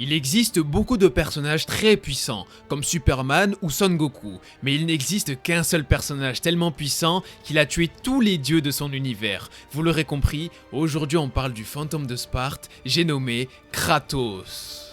Il existe beaucoup de personnages très puissants, comme Superman ou Son Goku, mais il n'existe qu'un seul personnage tellement puissant qu'il a tué tous les dieux de son univers. Vous l'aurez compris, aujourd'hui on parle du fantôme de Sparte, j'ai nommé Kratos.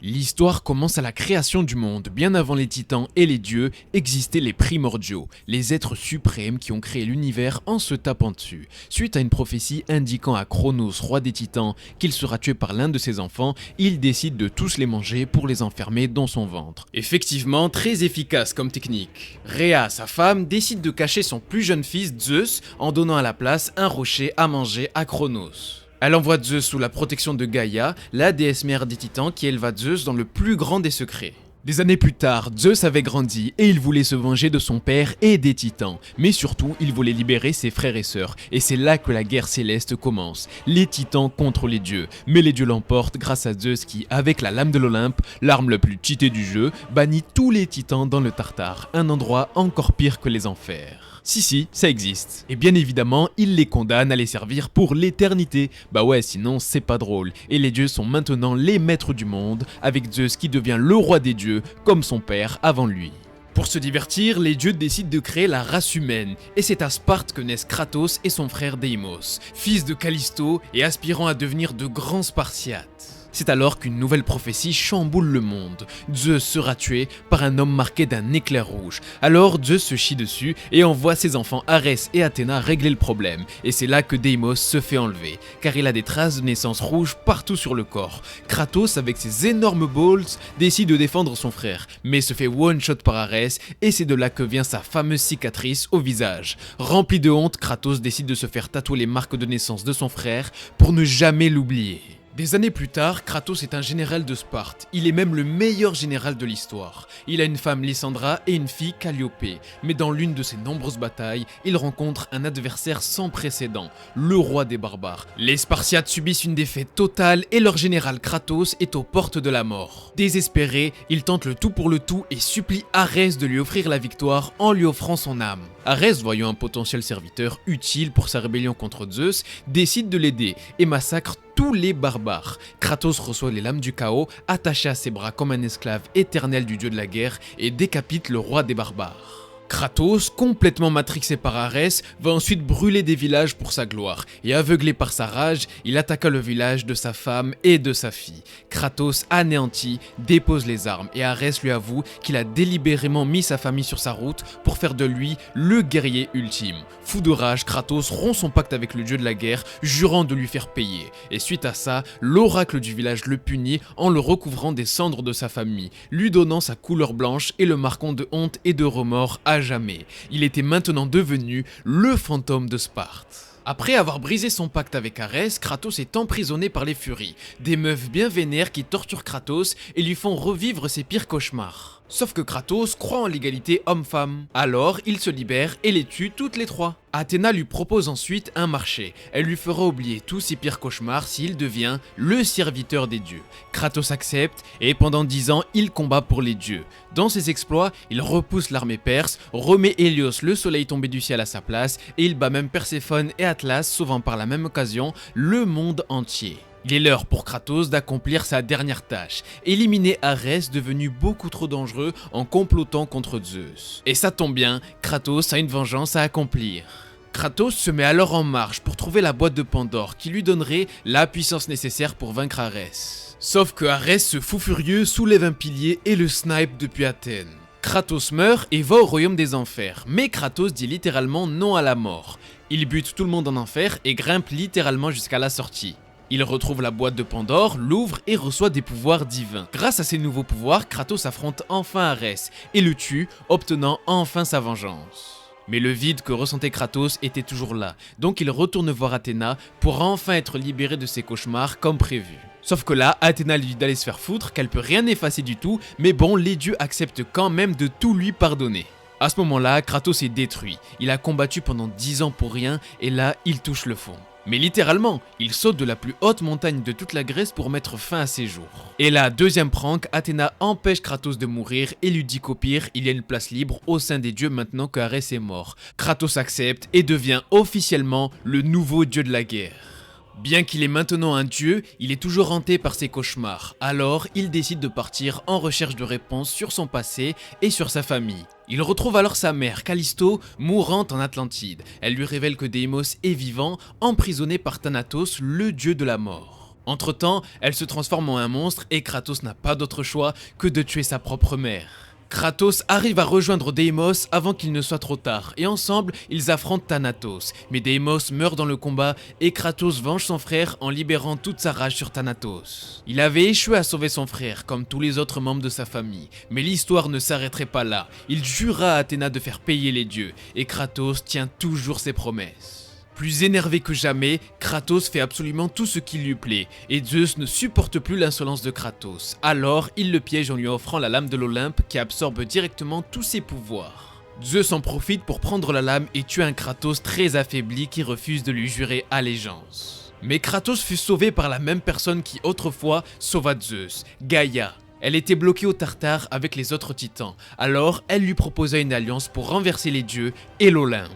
L'histoire commence à la création du monde. Bien avant les titans et les dieux, existaient les primordiaux, les êtres suprêmes qui ont créé l'univers en se tapant dessus. Suite à une prophétie indiquant à Cronos, roi des titans, qu'il sera tué par l'un de ses enfants, il décide de tous les manger pour les enfermer dans son ventre. Effectivement, très efficace comme technique. Rhea, sa femme, décide de cacher son plus jeune fils Zeus en donnant à la place un rocher à manger à Cronos. Elle envoie Zeus sous la protection de Gaïa, la déesse mère des titans qui éleva Zeus dans le plus grand des secrets. Des années plus tard, Zeus avait grandi et il voulait se venger de son père et des titans. Mais surtout, il voulait libérer ses frères et sœurs. Et c'est là que la guerre céleste commence. Les titans contre les dieux. Mais les dieux l'emportent grâce à Zeus qui, avec la lame de l'Olympe, l'arme la plus cheatée du jeu, bannit tous les titans dans le Tartare. Un endroit encore pire que les enfers. Si, ça existe. Et bien évidemment, il les condamne à les servir pour l'éternité. Bah ouais, sinon c'est pas drôle. Et les dieux sont maintenant les maîtres du monde, avec Zeus qui devient le roi des dieux, comme son père avant lui. Pour se divertir, les dieux décident de créer la race humaine, et c'est à Sparte que naissent Kratos et son frère Deimos, fils de Callisto et aspirant à devenir de grands Spartiates. C'est alors qu'une nouvelle prophétie chamboule le monde. Zeus sera tué par un homme marqué d'un éclair rouge. Alors Zeus se chie dessus et envoie ses enfants Arès et Athéna régler le problème. Et c'est là que Deimos se fait enlever, car il a des traces de naissance rouges partout sur le corps. Kratos, avec ses énormes balls, décide de défendre son frère, mais se fait one-shot par Arès et c'est de là que vient sa fameuse cicatrice au visage. Rempli de honte, Kratos décide de se faire tatouer les marques de naissance de son frère pour ne jamais l'oublier. Des années plus tard, Kratos est un général de Sparte. Il est même le meilleur général de l'histoire. Il a une femme Lysandra et une fille Calliope. Mais dans l'une de ses nombreuses batailles, il rencontre un adversaire sans précédent, le roi des barbares. Les Spartiates subissent une défaite totale et leur général Kratos est aux portes de la mort. Désespéré, il tente le tout pour le tout et supplie Arès de lui offrir la victoire en lui offrant son âme. Arès, voyant un potentiel serviteur utile pour sa rébellion contre Zeus, décide de l'aider et massacre tous les barbares. Kratos reçoit les lames du chaos, attaché à ses bras comme un esclave éternel du dieu de la guerre, et décapite le roi des barbares. Kratos, complètement matrixé par Arès, va ensuite brûler des villages pour sa gloire, et aveuglé par sa rage, il attaqua le village de sa femme et de sa fille. Kratos, anéanti, dépose les armes, et Arès lui avoue qu'il a délibérément mis sa famille sur sa route pour faire de lui le guerrier ultime. Fou de rage, Kratos rompt son pacte avec le dieu de la guerre, jurant de lui faire payer. Et suite à ça, l'oracle du village le punit en le recouvrant des cendres de sa famille, lui donnant sa couleur blanche et le marquant de honte et de remords à jamais. Il était maintenant devenu le fantôme de Sparte. Après avoir brisé son pacte avec Arès, Kratos est emprisonné par les Furies, des meufs bien vénères qui torturent Kratos et lui font revivre ses pires cauchemars. Sauf que Kratos croit en l'égalité homme-femme. Alors, il se libère et les tue toutes les trois. Athéna lui propose ensuite un marché. Elle lui fera oublier tous ses pires cauchemars s'il devient le serviteur des dieux. Kratos accepte et pendant 10 ans, il combat pour les dieux. Dans ses exploits, il repousse l'armée perse, remet Hélios, le soleil tombé du ciel, à sa place et il bat même Perséphone et Atlas, sauvant par la même occasion le monde entier. Il est l'heure pour Kratos d'accomplir sa dernière tâche, éliminer Arès devenu beaucoup trop dangereux en complotant contre Zeus. Et ça tombe bien, Kratos a une vengeance à accomplir. Kratos se met alors en marche pour trouver la boîte de Pandore qui lui donnerait la puissance nécessaire pour vaincre Arès. Sauf que Arès, ce fou furieux, soulève un pilier et le snipe depuis Athènes. Kratos meurt et va au royaume des enfers, mais Kratos dit littéralement non à la mort. Il bute tout le monde en enfer et grimpe littéralement jusqu'à la sortie. Il retrouve la boîte de Pandore, l'ouvre et reçoit des pouvoirs divins. Grâce à ces nouveaux pouvoirs, Kratos affronte enfin Arès et le tue, obtenant enfin sa vengeance. Mais le vide que ressentait Kratos était toujours là, donc il retourne voir Athéna pour enfin être libéré de ses cauchemars comme prévu. Sauf que là, Athéna lui dit d'aller se faire foutre, qu'elle peut rien effacer du tout, mais bon, les dieux acceptent quand même de tout lui pardonner. À ce moment-là, Kratos est détruit. Il a combattu pendant 10 ans pour rien et là, il touche le fond. Mais littéralement, il saute de la plus haute montagne de toute la Grèce pour mettre fin à ses jours. Et là, deuxième prank, Athéna empêche Kratos de mourir et lui dit qu'au pire, il y a une place libre au sein des dieux maintenant que Arès est mort. Kratos accepte et devient officiellement le nouveau dieu de la guerre. Bien qu'il est maintenant un dieu, il est toujours hanté par ses cauchemars, alors il décide de partir en recherche de réponses sur son passé et sur sa famille. Il retrouve alors sa mère, Callisto, mourante en Atlantide. Elle lui révèle que Deimos est vivant, emprisonné par Thanatos, le dieu de la mort. Entre-temps, elle se transforme en un monstre et Kratos n'a pas d'autre choix que de tuer sa propre mère. Kratos arrive à rejoindre Deimos avant qu'il ne soit trop tard, et ensemble, ils affrontent Thanatos. Mais Deimos meurt dans le combat, et Kratos venge son frère en libérant toute sa rage sur Thanatos. Il avait échoué à sauver son frère, comme tous les autres membres de sa famille, mais l'histoire ne s'arrêterait pas là. Il jura à Athéna de faire payer les dieux, et Kratos tient toujours ses promesses. Plus énervé que jamais, Kratos fait absolument tout ce qui lui plaît, et Zeus ne supporte plus l'insolence de Kratos. Alors, il le piège en lui offrant la lame de l'Olympe qui absorbe directement tous ses pouvoirs. Zeus en profite pour prendre la lame et tuer un Kratos très affaibli qui refuse de lui jurer allégeance. Mais Kratos fut sauvé par la même personne qui autrefois sauva Zeus, Gaïa. Elle était bloquée au Tartare avec les autres titans, alors elle lui proposa une alliance pour renverser les dieux et l'Olympe.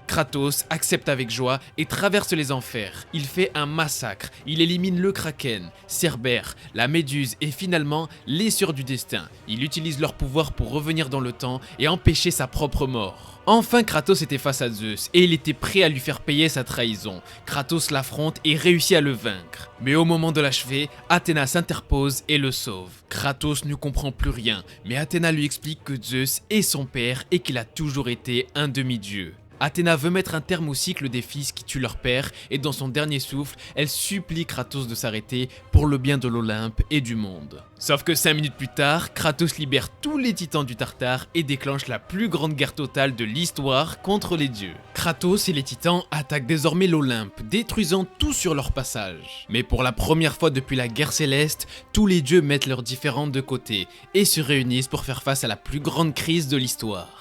Kratos accepte avec joie et traverse les enfers. Il fait un massacre, il élimine le Kraken, Cerbère, la Méduse et finalement les Sœurs du Destin. Il utilise leur pouvoir pour revenir dans le temps et empêcher sa propre mort. Enfin Kratos était face à Zeus et il était prêt à lui faire payer sa trahison. Kratos l'affronte et réussit à le vaincre. Mais au moment de l'achever, Athéna s'interpose et le sauve. Kratos ne comprend plus rien, mais Athéna lui explique que Zeus est son père et qu'il a toujours été un demi-dieu. Athéna veut mettre un terme au cycle des fils qui tuent leur père et dans son dernier souffle, elle supplie Kratos de s'arrêter pour le bien de l'Olympe et du monde. Sauf que 5 minutes plus tard, Kratos libère tous les titans du Tartare et déclenche la plus grande guerre totale de l'histoire contre les dieux. Kratos et les titans attaquent désormais l'Olympe, détruisant tout sur leur passage. Mais pour la première fois depuis la guerre céleste, tous les dieux mettent leurs différends de côté et se réunissent pour faire face à la plus grande crise de l'histoire.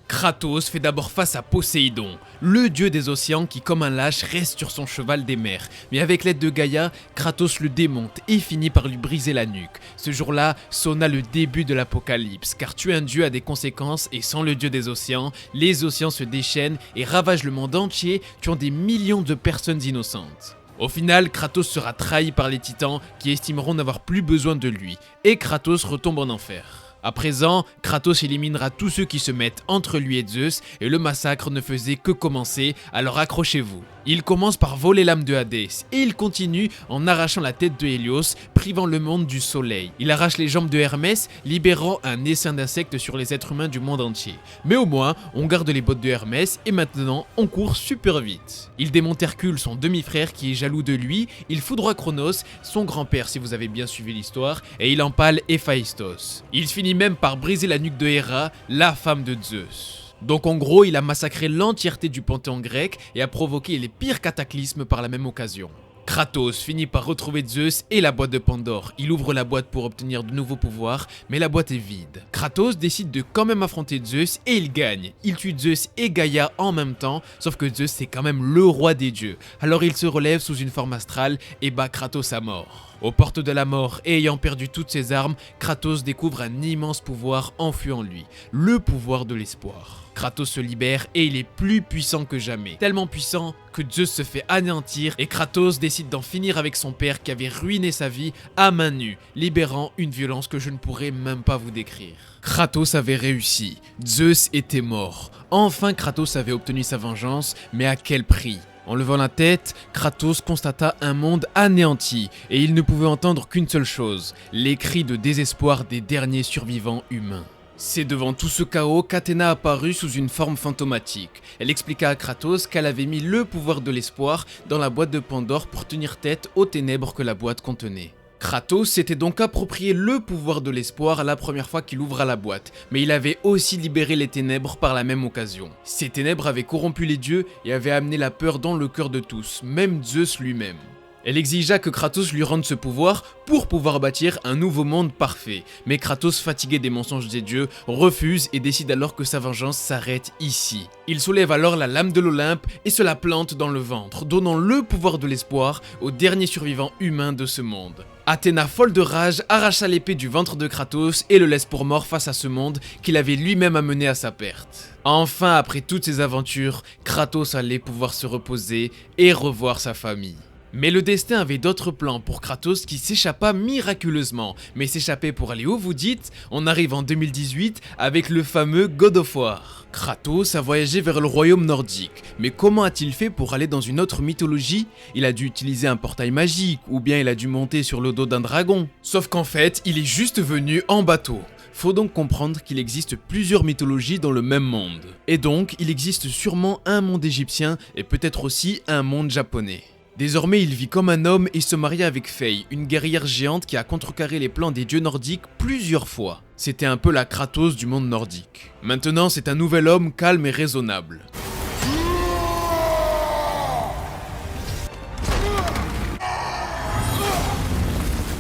Kratos fait d'abord face à Poséidon, le dieu des océans qui comme un lâche reste sur son cheval des mers. Mais avec l'aide de Gaïa, Kratos le démonte et finit par lui briser la nuque. Ce jour-là sonna le début de l'apocalypse, car tuer un dieu a des conséquences et sans le dieu des océans, les océans se déchaînent et ravagent le monde entier, tuant des millions de personnes innocentes. Au final, Kratos sera trahi par les titans qui estimeront n'avoir plus besoin de lui, et Kratos retombe en enfer. À présent, Kratos éliminera tous ceux qui se mettent entre lui et Zeus et le massacre ne faisait que commencer, alors accrochez-vous. Il commence par voler l'âme de Hadès et il continue en arrachant la tête de Hélios, privant le monde du soleil. Il arrache les jambes de Hermès, libérant un essaim d'insectes sur les êtres humains du monde entier. Mais au moins, on garde les bottes de Hermès et maintenant, on court super vite. Il démonte Hercule, son demi-frère qui est jaloux de lui, il foudroie Cronos, son grand-père si vous avez bien suivi l'histoire, et il empale Héphaïstos. Il finit même par briser la nuque de Héra, la femme de Zeus. Donc en gros, il a massacré l'entièreté du panthéon grec et a provoqué les pires cataclysmes par la même occasion. Kratos finit par retrouver Zeus et la boîte de Pandore. Il ouvre la boîte pour obtenir de nouveaux pouvoirs, mais la boîte est vide. Kratos décide de quand même affronter Zeus et il gagne. Il tue Zeus et Gaïa en même temps, sauf que Zeus c'est quand même le roi des dieux. Alors il se relève sous une forme astrale et bat Kratos à mort. Aux portes de la mort et ayant perdu toutes ses armes, Kratos découvre un immense pouvoir enfui en lui, le pouvoir de l'espoir. Kratos se libère et il est plus puissant que jamais. Tellement puissant que Zeus se fait anéantir et Kratos décide d'en finir avec son père qui avait ruiné sa vie à main nue, libérant une violence que je ne pourrais même pas vous décrire. Kratos avait réussi, Zeus était mort. Enfin Kratos avait obtenu sa vengeance, mais à quel prix ? En levant la tête, Kratos constata un monde anéanti et il ne pouvait entendre qu'une seule chose, les cris de désespoir des derniers survivants humains. C'est devant tout ce chaos qu'Athéna apparut sous une forme fantomatique. Elle expliqua à Kratos qu'elle avait mis le pouvoir de l'espoir dans la boîte de Pandore pour tenir tête aux ténèbres que la boîte contenait. Kratos s'était donc approprié le pouvoir de l'espoir la première fois qu'il ouvra la boîte, mais il avait aussi libéré les ténèbres par la même occasion. Ces ténèbres avaient corrompu les dieux et avaient amené la peur dans le cœur de tous, même Zeus lui-même. Elle exigea que Kratos lui rende ce pouvoir pour pouvoir bâtir un nouveau monde parfait. Mais Kratos, fatigué des mensonges des dieux, refuse et décide alors que sa vengeance s'arrête ici. Il soulève alors la lame de l'Olympe et se la plante dans le ventre, donnant le pouvoir de l'espoir au dernier survivant humain de ce monde. Athéna, folle de rage, arracha l'épée du ventre de Kratos et le laisse pour mort face à ce monde qu'il avait lui-même amené à sa perte. Enfin, après toutes ces aventures, Kratos allait pouvoir se reposer et revoir sa famille. Mais le destin avait d'autres plans pour Kratos qui s'échappa miraculeusement. Mais s'échapper pour aller où vous dites? On arrive en 2018 avec le fameux God of War. Kratos a voyagé vers le royaume nordique, mais comment a-t-il fait pour aller dans une autre mythologie? Il a dû utiliser un portail magique, ou bien il a dû monter sur le dos d'un dragon. Sauf qu'en fait, il est juste venu en bateau. Faut donc comprendre qu'il existe plusieurs mythologies dans le même monde. Et donc, il existe sûrement un monde égyptien et peut-être aussi un monde japonais. Désormais, il vit comme un homme et se marie avec Faye, une guerrière géante qui a contrecarré les plans des dieux nordiques plusieurs fois. C'était un peu la Kratos du monde nordique. Maintenant, c'est un nouvel homme calme et raisonnable.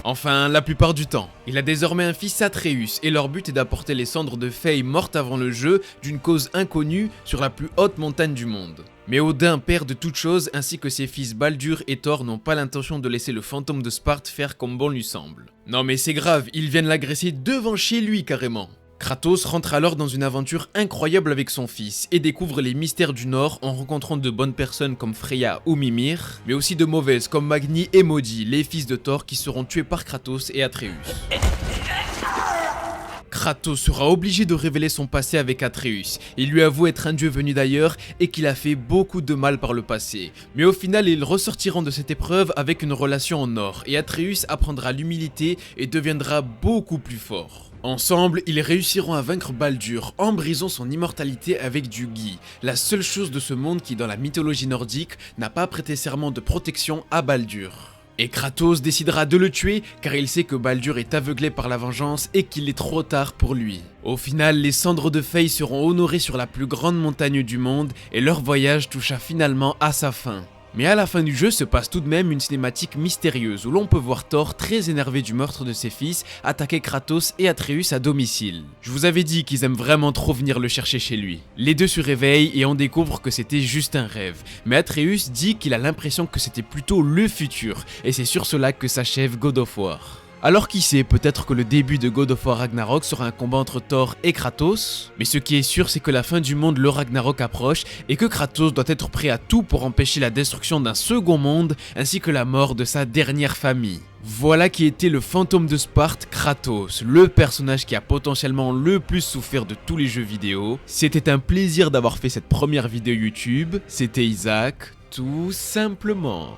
Enfin, la plupart du temps. Il a désormais un fils Atreus et leur but est d'apporter les cendres de Faye morte avant le jeu d'une cause inconnue sur la plus haute montagne du monde. Mais Odin, père de toutes choses, ainsi que ses fils Baldur et Thor n'ont pas l'intention de laisser le fantôme de Sparte faire comme bon lui semble. Non mais c'est grave, ils viennent l'agresser devant chez lui carrément. Kratos rentre alors dans une aventure incroyable avec son fils et découvre les mystères du Nord en rencontrant de bonnes personnes comme Freya ou Mimir, mais aussi de mauvaises comme Magni et Maudit, les fils de Thor qui seront tués par Kratos et Atreus. Kratos sera obligé de révéler son passé avec Atreus. Il lui avoue être un dieu venu d'ailleurs et qu'il a fait beaucoup de mal par le passé. Mais au final, ils ressortiront de cette épreuve avec une relation en or et Atreus apprendra l'humilité et deviendra beaucoup plus fort. Ensemble, ils réussiront à vaincre Baldur en brisant son immortalité avec du gui, la seule chose de ce monde qui dans la mythologie nordique n'a pas prêté serment de protection à Baldur. Et Kratos décidera de le tuer car il sait que Baldur est aveuglé par la vengeance et qu'il est trop tard pour lui. Au final, les cendres de Faye seront honorées sur la plus grande montagne du monde et leur voyage toucha finalement à sa fin. Mais à la fin du jeu se passe tout de même une cinématique mystérieuse où l'on peut voir Thor très énervé du meurtre de ses fils attaquer Kratos et Atreus à domicile. Je vous avais dit qu'ils aiment vraiment trop venir le chercher chez lui. Les deux se réveillent et on découvre que c'était juste un rêve. Mais Atreus dit qu'il a l'impression que c'était plutôt le futur et c'est sur cela que s'achève God of War. Alors qui sait, peut-être que le début de God of War Ragnarok sera un combat entre Thor et Kratos. Mais ce qui est sûr, c'est que la fin du monde, le Ragnarok, approche et que Kratos doit être prêt à tout pour empêcher la destruction d'un second monde ainsi que la mort de sa dernière famille. Voilà qui était le fantôme de Sparte, Kratos, le personnage qui a potentiellement le plus souffert de tous les jeux vidéo. C'était un plaisir d'avoir fait cette première vidéo YouTube. C'était Isaac, tout simplement.